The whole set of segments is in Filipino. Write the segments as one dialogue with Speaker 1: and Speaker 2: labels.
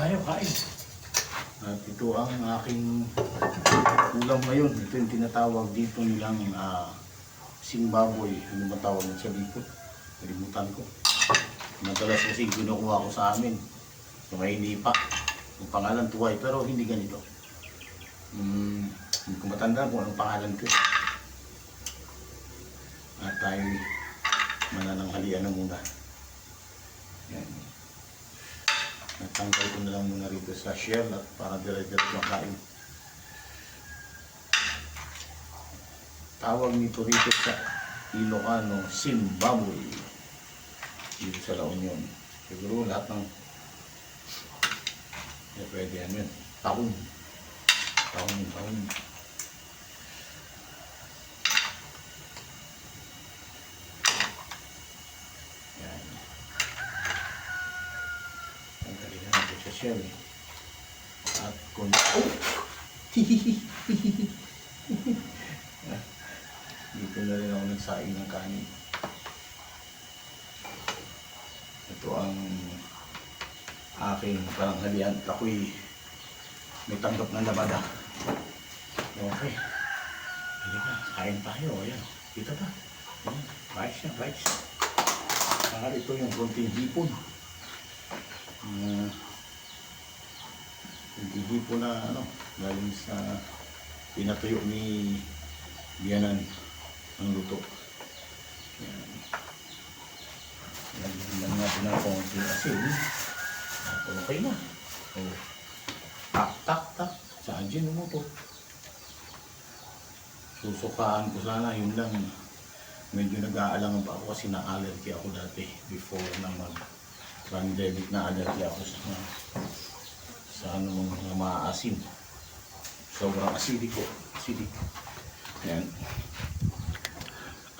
Speaker 1: tayo, kain. At ito ang aking ulam ngayon. Ito yung tinatawag dito nilang Zimbabwe. Ano ba tawag sa Bicol? Kalimutan ko. Madalas kasi kinukuha ko sa amin. So may lipa. Yung pangalan tuway, pero hindi ganito. Hindi ko matanda kung anong pangalan ko. At tayo manananghalian na muna. Yan. Natanggal ko na lang muna rito sa shell at para dire-diretso makain. Tawag nito rito sa Ilocano, Zimbabwe. Dito sa La Union. Siguro lahat ng pwede yan yun. Taon. Yan. Tanggalin na natin sa shell. At kung... Oh! Dito na rin ako nagsaing ng kanin. Ito ang aking pananghalian. Ako'y may tanggap ng labada. Okay. Halika, kain tayo. Ayan. Kita ba? Ayan. Bites na, bites. Ito yung konting hipon. Konting hipon na galing sa pinatuyo ni Biyanan ang luto. Ayan. Lagyan lang natin ang konting asin. Okay na. Oh. Tak. Saan dyan mo to? Susukaan ko sana. Yun lang. Medyo nag-aalangan pa ako kasi na-allergy ako dati. Before na mag-pandemic na allergy ako sa mga maasim. Sobrang acidic ko. Acidic. Ayan.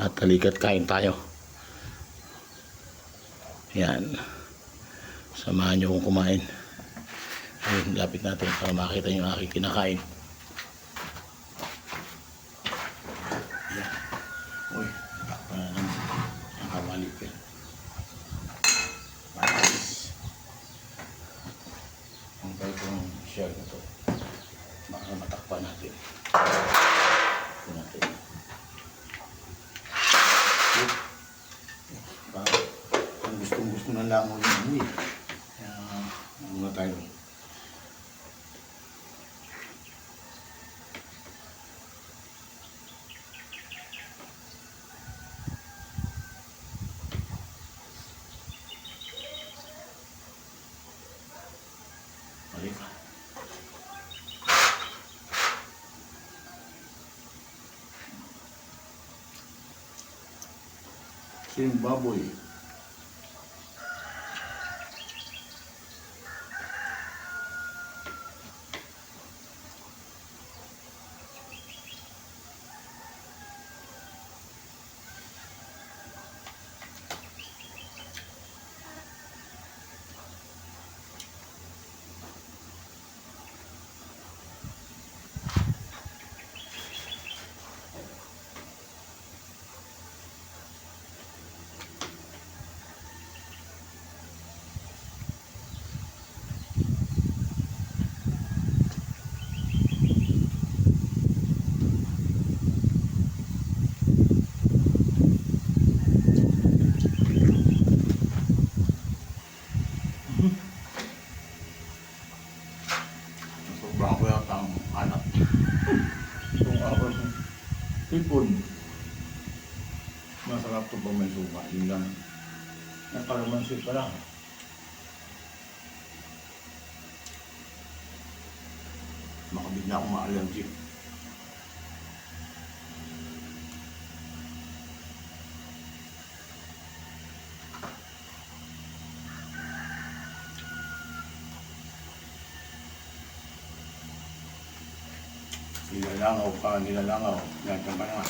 Speaker 1: At halikat kain tayo. Ayan. Samahan nyo kong kumain. Ayun, lapit natin para makita yung aking kinakain. Ayan. Uy, takpan na naman. Nakabalik yan. Matis. Ang bait kong shell na to. Baka matakpan natin. Ito natin. Ang gustong-gusto ng langaw yung amoy. Kaya, muna tayo. Halika. Zimbabwe. Sobrang ko yata ang anak. Itong aking hipon. Masarap ito pag may suka. Yun lang. Ang kalamansi pala. Makabit na akong ma-allergy. Nilalangaw. Yan, tama na nga.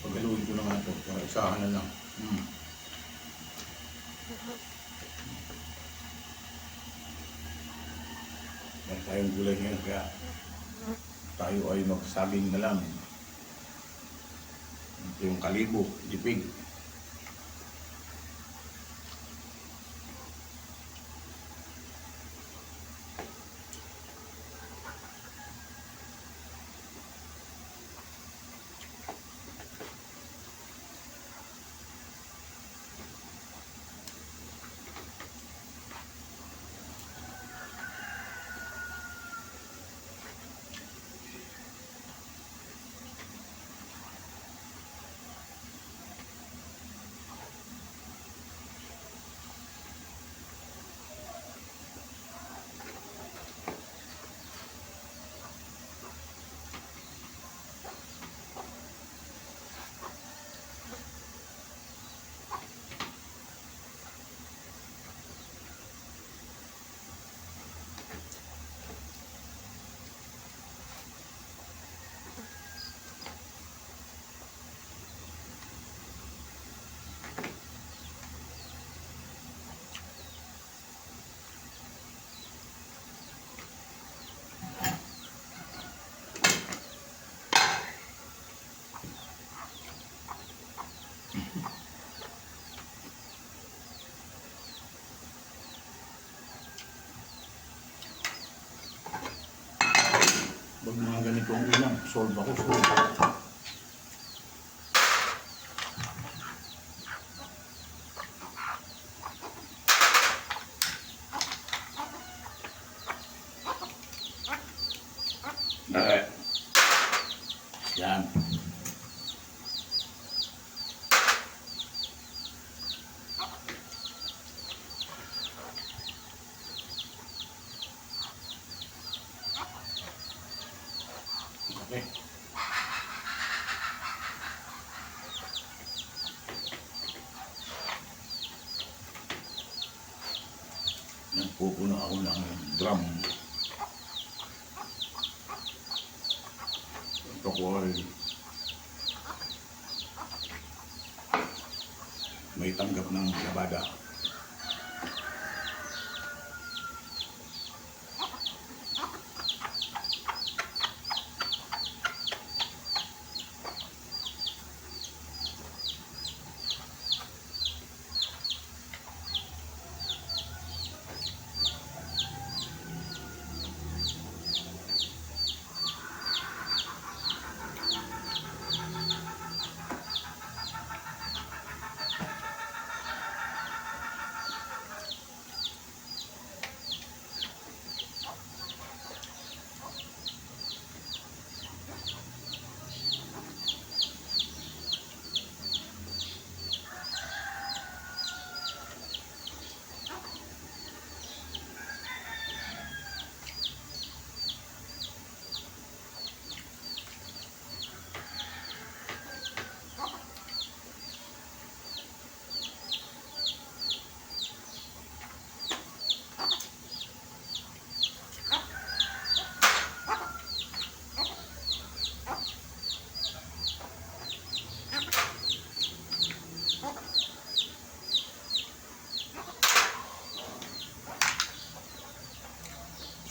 Speaker 1: Pagaluin ko naman ito. Para isahan na lang. Yan tayong gulay ngayon. Kaya tayo ay magsabing na lang. Ito yung kalibo, dipig. Pag mga ganito ang ulam, solve ako, solve. Yan. Okay. Nagpupuno ako ng drum. Ito ko ay may tanggap ng labada.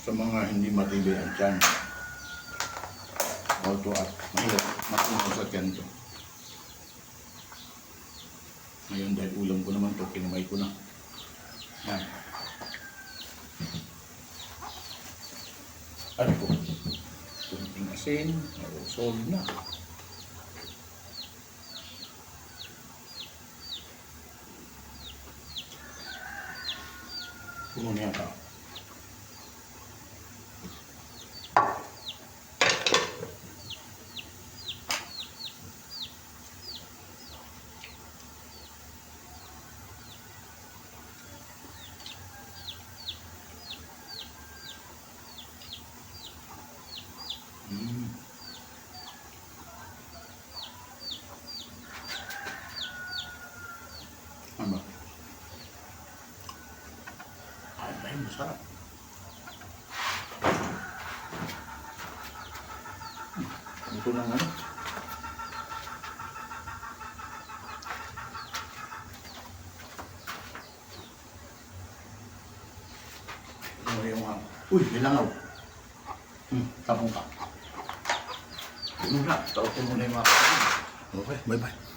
Speaker 1: Sa mga hindi matibay ang tiyan, auto at mahirap matungkol sa tiyan to. Ngayon dahil ulam ko naman to, kinamay ko na. Yan. Ano ko? Kunting asin, solve na. Puno niya ka. Ano? Ay, masarap. Ito na nga. Ano yung uy, nilangaw. Tapong ka. Ano na, tawag ko muna yung mga kapatid. Okay, bye-bye.